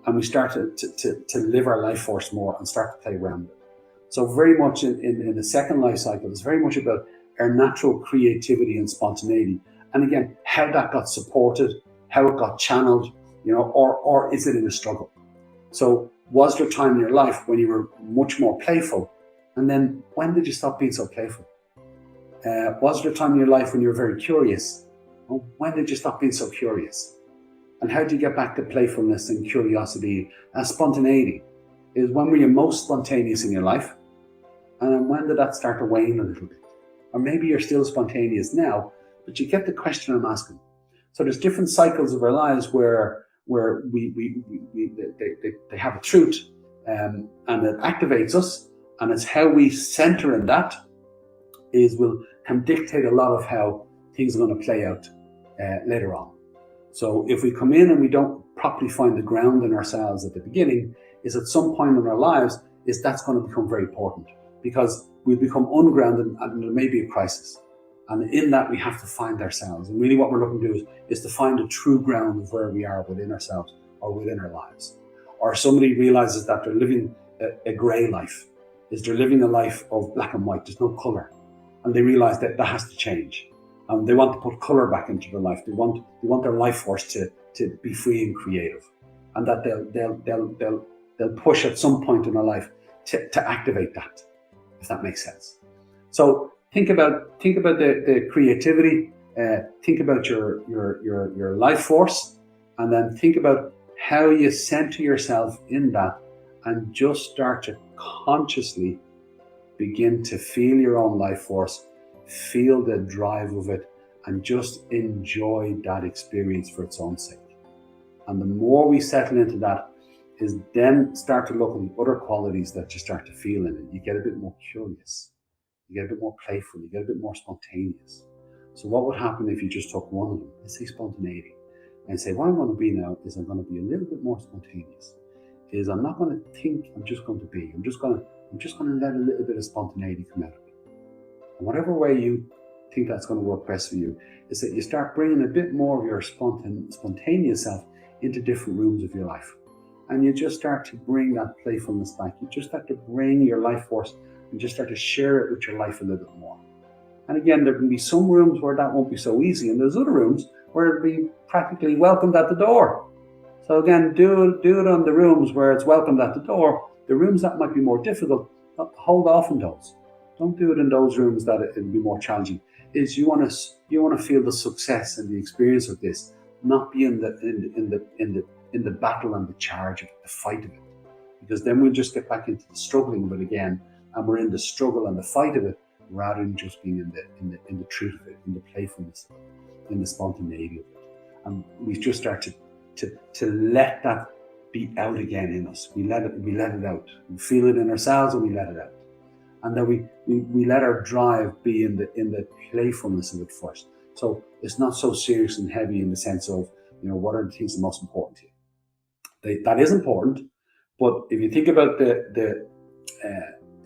and we start to live our life force more and start to play around it. So very much in the second life cycle, it's very much about our natural creativity and spontaneity. And again, how that got supported, how it got channeled, or is it in a struggle? So was there a time in your life when you were much more playful? And then when did you stop being so playful? Was there a time in your life when you were very curious? Well, when did you stop being so curious? And how do you get back to playfulness and curiosity and spontaneity? Is when were you most spontaneous in your life? And then when did that start to wane a little bit? Or maybe you're still spontaneous now, but you get the question I'm asking. So there's different cycles of our lives where they have a truth, and it activates us, and it's how we center in that can dictate a lot of how things are going to play out later on. So if we come in and we don't properly find the ground in ourselves at the beginning, is at some point in our lives, that's going to become very important, because we become ungrounded and there may be a crisis. And in that, we have to find ourselves. And really what we're looking to do is to find a true ground of where we are within ourselves or within our lives. Or somebody realizes that they're living a grey life. They're living a life of black and white. There's no colour. And they realize that has to change. They want to put colour back into their life. They want their life force to be free and creative. And that they'll push at some point in their life to activate that, if that makes sense. So think about the creativity, think about your life force, and then think about how you center yourself in that, and just start to consciously begin to feel your own life force, feel the drive of it, and just enjoy that experience for its own sake. And the more we settle into that, is then start to look at the other qualities that you start to feel in it. You get a bit more curious. You get a bit more playful, you get a bit more spontaneous. So what would happen if you just took one of them, let's say spontaneity, and say, what I'm going to be now is I'm going to be a little bit more spontaneous. I'm not going to think, I'm just going to be. I'm just going to let a little bit of spontaneity come out of it. And whatever way you think that's going to work best for you, is that you start bringing a bit more of your spontaneous self into different rooms of your life. And you just start to bring that playfulness back. You just start to bring your life force and just start to share it with your life a little bit more. And again, there can be some rooms where that won't be so easy, and there's other rooms where it'll be practically welcomed at the door. So again, do it on the rooms where it's welcomed at the door. The rooms that might be more difficult, hold off on those. Don't do it in those rooms that it'll be more challenging. You want to feel the success and the experience of this, not be in the battle and the charge of it, the fight of it. Because then we'll just get back into the struggling of it again, and we're in the struggle and the fight of it, rather than just being in the truth of it, in the playfulness of it, in the spontaneity of it. And we just start to to let that be out again in us. We let it out. We feel it in ourselves and we let it out. And then we let our drive be in the playfulness of it first. So it's not so serious and heavy in the sense of, what are the things that are most important to you? That is important, but if you think about the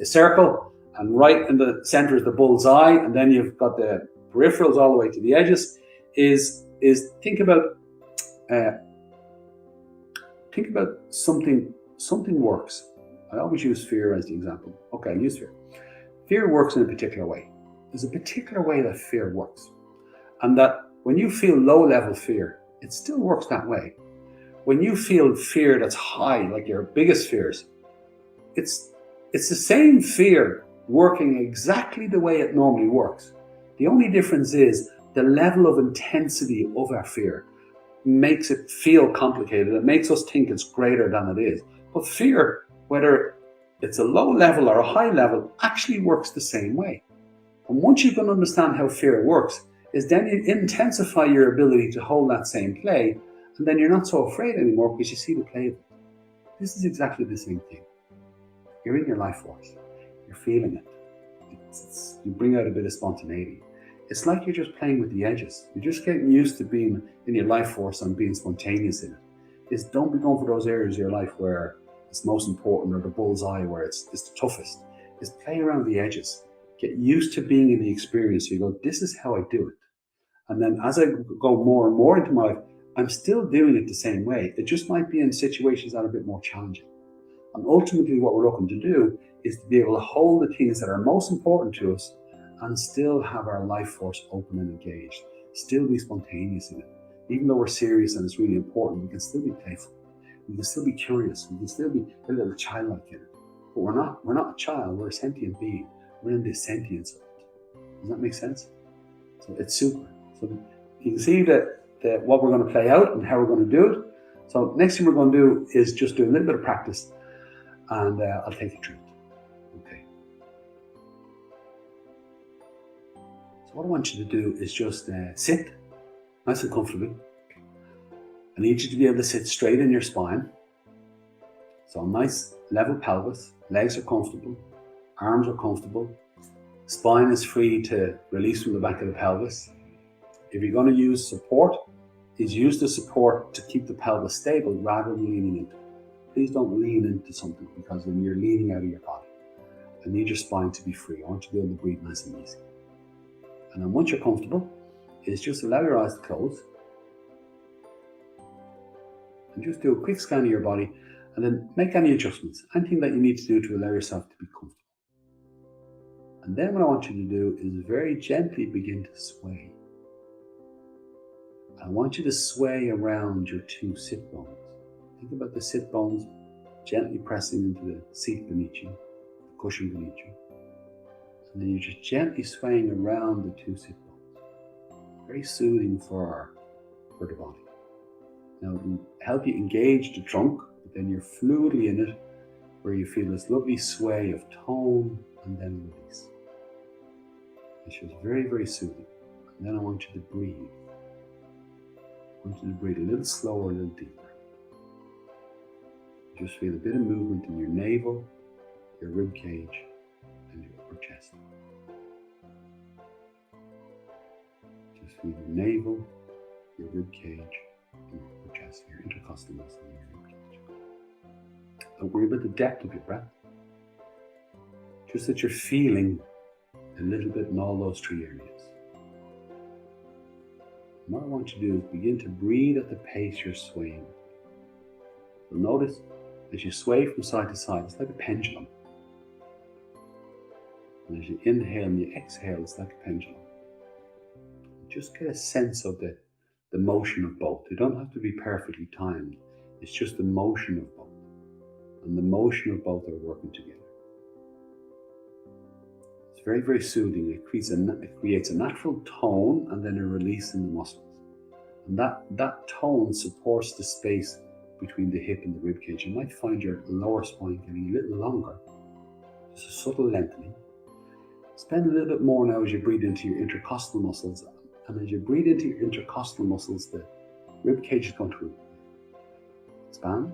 circle, and right in the center is the bullseye, and then you've got the peripherals all the way to the edges, is think about something works. I always use fear as the example. Okay, I'll use fear. Fear works in a particular way. There's a particular way that fear works. And that when you feel low-level fear, it still works that way. When you feel fear that's high, like your biggest fears, it's the same fear working exactly the way it normally works. The only difference is the level of intensity of our fear makes it feel complicated. It makes us think it's greater than it is. But fear, whether it's a low level or a high level, actually works the same way. And once you can understand how fear works, is then you intensify your ability to hold that same play, and then you're not so afraid anymore because you see the play of it. This is exactly the same thing. You're in your life force. You're feeling it. You bring out a bit of spontaneity. It's like you're just playing with the edges. You're just getting used to being in your life force and being spontaneous in it. Don't be going for those areas of your life where it's most important, or the bullseye where it's the toughest. Is play around the edges. Get used to being in the experience. You go, this is how I do it. And then as I go more and more into my life, I'm still doing it the same way. It just might be in situations that are a bit more challenging. And ultimately what we're looking to do is to be able to hold the things that are most important to us and still have our life force open and engaged. Still be spontaneous in it. Even though we're serious and it's really important, we can still be playful. We can still be curious. We can still be a little childlike in it. But we're not a child, we're a sentient being. We're in the sentience of it. Does that make sense? So it's super. So you can see that what we're going to play out and how we're going to do it. So next thing we're going to do is just do a little bit of practice, and I'll take you through it. Okay. So what I want you to do is just sit nice and comfortably. I need you to be able to sit straight in your spine. So nice level pelvis, legs are comfortable, arms are comfortable, spine is free to release from the back of the pelvis. If you're going to use support, use the support to keep the pelvis stable rather than leaning into it. Please don't lean into something, because then you're leaning out of your body. I need your spine to be free. I want you to be able to breathe nice and easy. And then once you're comfortable, just allow your eyes to close. And just do a quick scan of your body, and then make any adjustments, anything that you need to do to allow yourself to be comfortable. And then what I want you to do is very gently begin to sway. I want you to sway around your two sit bones. Think about the sit bones gently pressing into the seat beneath you, the cushion beneath you. And then you're just gently swaying around the two sit bones. Very soothing for the body. Now it will help you engage the trunk, but then you're fluidly in it, where you feel this lovely sway of tone and then release. It's just very, very soothing. And then I want you to breathe. I want you to breathe a little slower, a little deeper. Just feel a bit of movement in your navel, your rib cage, and your upper chest. Just feel your navel, your rib cage, and your upper chest, your intercostal muscle, and your rib cage. Don't worry about the depth of your breath. Just that you're feeling a little bit in all those three areas. And what I want you to do is begin to breathe at the pace you're swaying. You'll notice as you sway from side to side, it's like a pendulum. And as you inhale and you exhale, it's like a pendulum. Just get a sense of the motion of both. They don't have to be perfectly timed. It's just the motion of both. And the motion of both are working together. It's very, very soothing. It creates a natural tone and then a release in the muscles. And that tone supports the space between the hip and the rib cage. You might find your lower spine getting a little longer. Just a subtle lengthening. Spend a little bit more now as you breathe into your intercostal muscles. And as you breathe into your intercostal muscles, the rib cage is going to expand,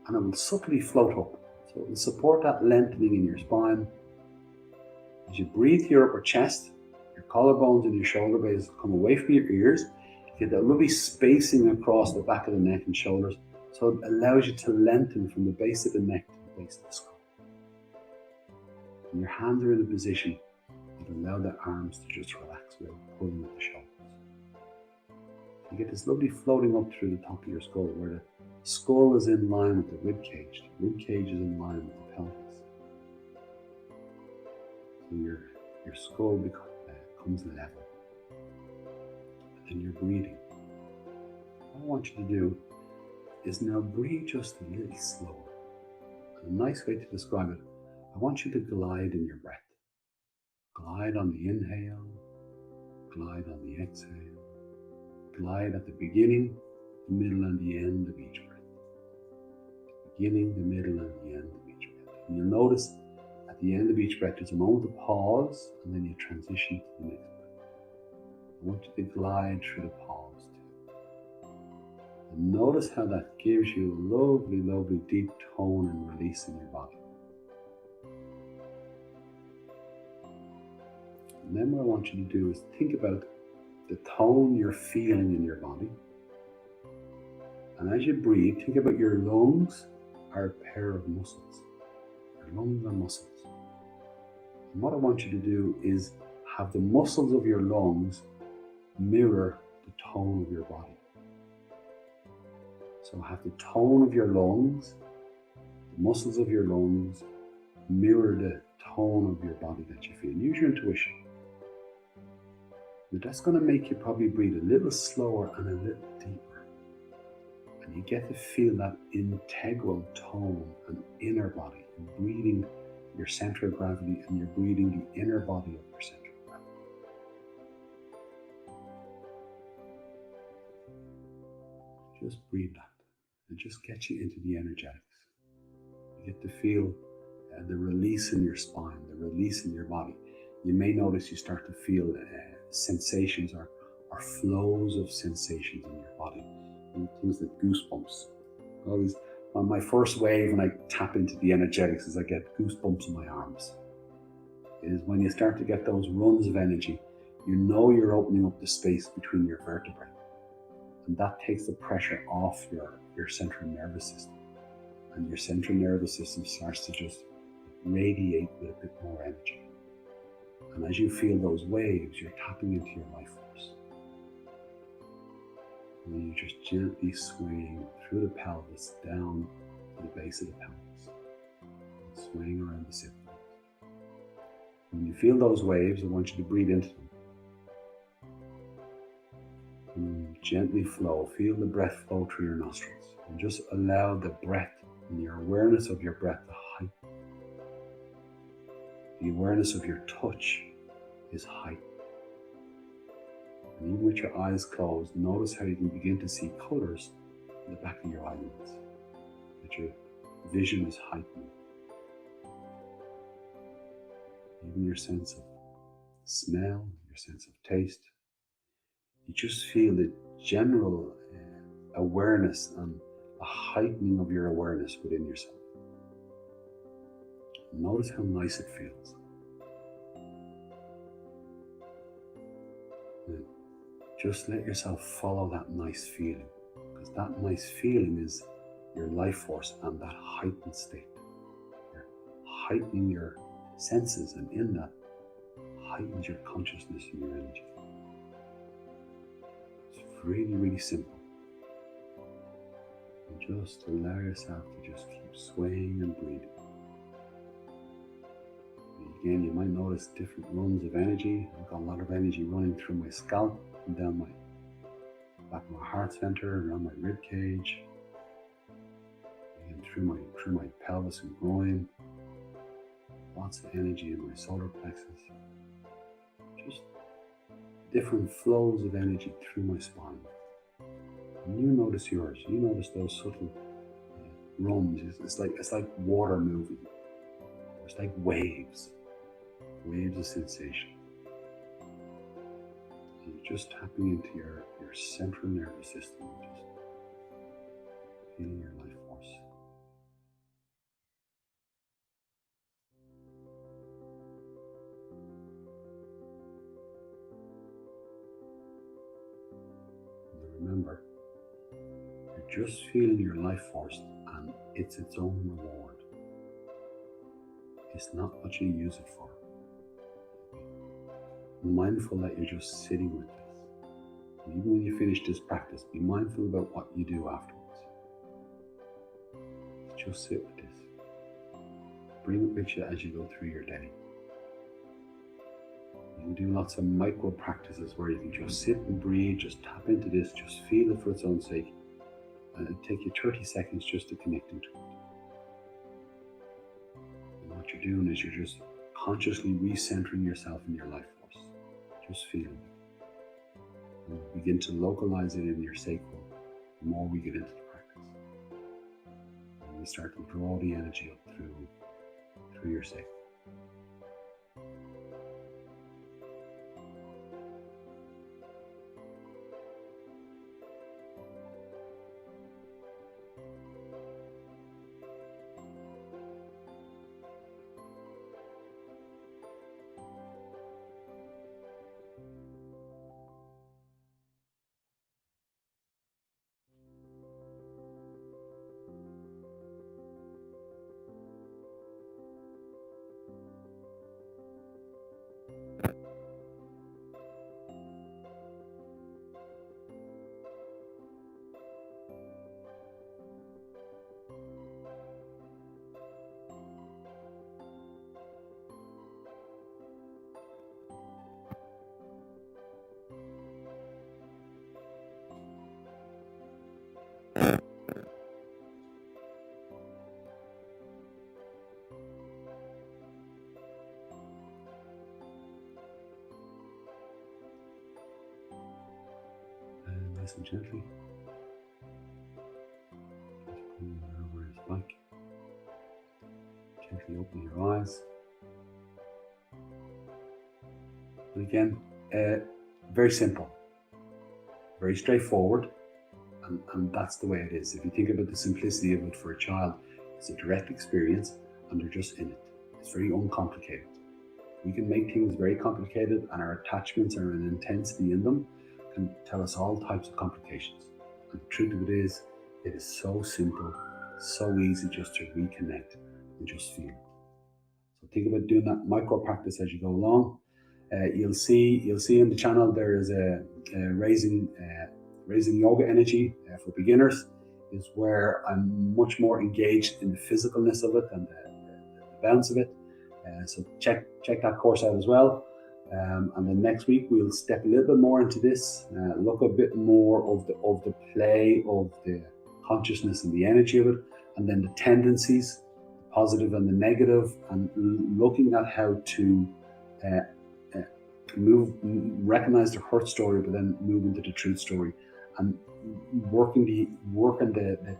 and it will subtly float up. So it will support that lengthening in your spine. As you breathe your upper chest, your collarbones and your shoulder blades come away from your ears. You get that lovely spacing across the back of the neck and shoulders, so it allows you to lengthen from the base of the neck to the base of the skull. And your hands are in a position that allow the arms to just relax without pulling at the shoulders. You get this lovely floating up through the top of your skull, where the skull is in line with the rib cage. The rib cage is in line with the pelvis. So your skull becomes level. And then you're breathing. What I want you to do is now breathe just a little slower. And a nice way to describe it, I want you to glide in your breath. Glide on the inhale, glide on the exhale. Glide at the beginning, the middle and the end of each breath. The beginning, the middle and the end of each breath. And you'll notice at the end of each breath there's a moment of pause, and then you transition to the next breath. I want you to glide through the pause too. And notice how that gives you a lovely, lovely deep tone and release in your body. And then what I want you to do is think about the tone you're feeling in your body. And as you breathe, think about your lungs are a pair of muscles. Your lungs are muscles. And what I want you to do is have the muscles of your lungs mirror the tone of your body. So have the tone of your lungs, the muscles of your lungs mirror the tone of your body that you feel. Use your intuition. But that's going to make you probably breathe a little slower and a little deeper. And you get to feel that integral tone and inner body. You're breathing your center of gravity, and you're breathing the inner body of your center of gravity. Just breathe that. And just get you into the energetics. You get to feel the release in your spine, the release in your body. You may notice you start to feel sensations or flows of sensations in your body. And things like goosebumps. Always, on my first wave, when I tap into the energetics, is I get goosebumps in my arms. It is when you start to get those runs of energy, you know you're opening up the space between your vertebrae. And that takes the pressure off your central nervous system. And your central nervous system starts to just radiate with a bit more energy. And as you feel those waves, you're tapping into your life force. And you're just gently swaying through the pelvis down to the base of the pelvis. And swaying around the sit bones. When you feel those waves, I want you to breathe into them. And gently flow. Feel the breath flow through your nostrils. And just allow the breath and your awareness of your breath to heighten. The awareness of your touch is heightened. And even with your eyes closed, notice how you can begin to see colors in the back of your eyelids. That your vision is heightened. Even your sense of smell, your sense of taste. You just feel the general awareness and a heightening of your awareness within yourself. Notice how nice it feels. And just let yourself follow that nice feeling, because that nice feeling is your life force and that heightened state. You're heightening your senses, and in that heightens your consciousness and your energy. It's really, really simple. And just allow yourself to just keep swaying and breathing. Again, you might notice different runs of energy. I've got a lot of energy running through my scalp and down my back of my heart center, around my rib cage, and through my pelvis and groin. Lots of energy in my solar plexus. Just different flows of energy through my spine. And you notice yours. You notice those subtle runs. It's like water moving. It's like waves. Waves of sensation. And you're just tapping into your central nervous system, just feeling your life. just feeling your life force, and it's its own reward. It's not what you use it for. Mindful that you're just sitting with this. And even when you finish this practice, be mindful about what you do afterwards. Just sit with this. Bring it with you as you go through your day. You can do lots of micro practices where you can just sit and breathe, just tap into this, just feel it for its own sake. And it'll take you 30 seconds just to connect into it. And what you're doing is you're just consciously recentering yourself in your life force. Just feeling it. And begin to localize it in your sacral the more we get into the practice. And we start to draw the energy up through your sacral. And nice and gently. Just pull your awareness back. Gently open your eyes. And again, very simple, very straightforward, and that's the way it is. If you think about the simplicity of it for a child, it's a direct experience and they're just in it. It's very uncomplicated. We can make things very complicated, and our attachments and an intensity in them can tell us all types of complications. And the truth of it is so simple, so easy just to reconnect and just feel. So think about doing that micro practice as you go along. You'll see in the channel there is a raising yoga energy for beginners, is where I'm much more engaged in the physicalness of it and the balance of it. So check that course out as well. And then next week we'll step a little bit more into this, look a bit more of the play of the consciousness and the energy of it, and then the tendencies, the positive and the negative, and looking at how to recognize the hurt story, but then move into the truth story, and working the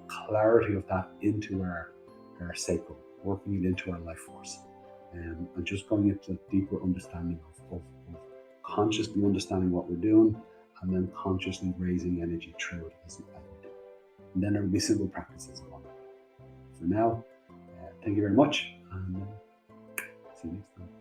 clarity of that into our sacral, working it into our life force, and just going into a deeper understanding of consciously understanding what we're doing, and then consciously raising energy through it as we do. And then there will be simple practices along. For now, thank you very much, and see you next time.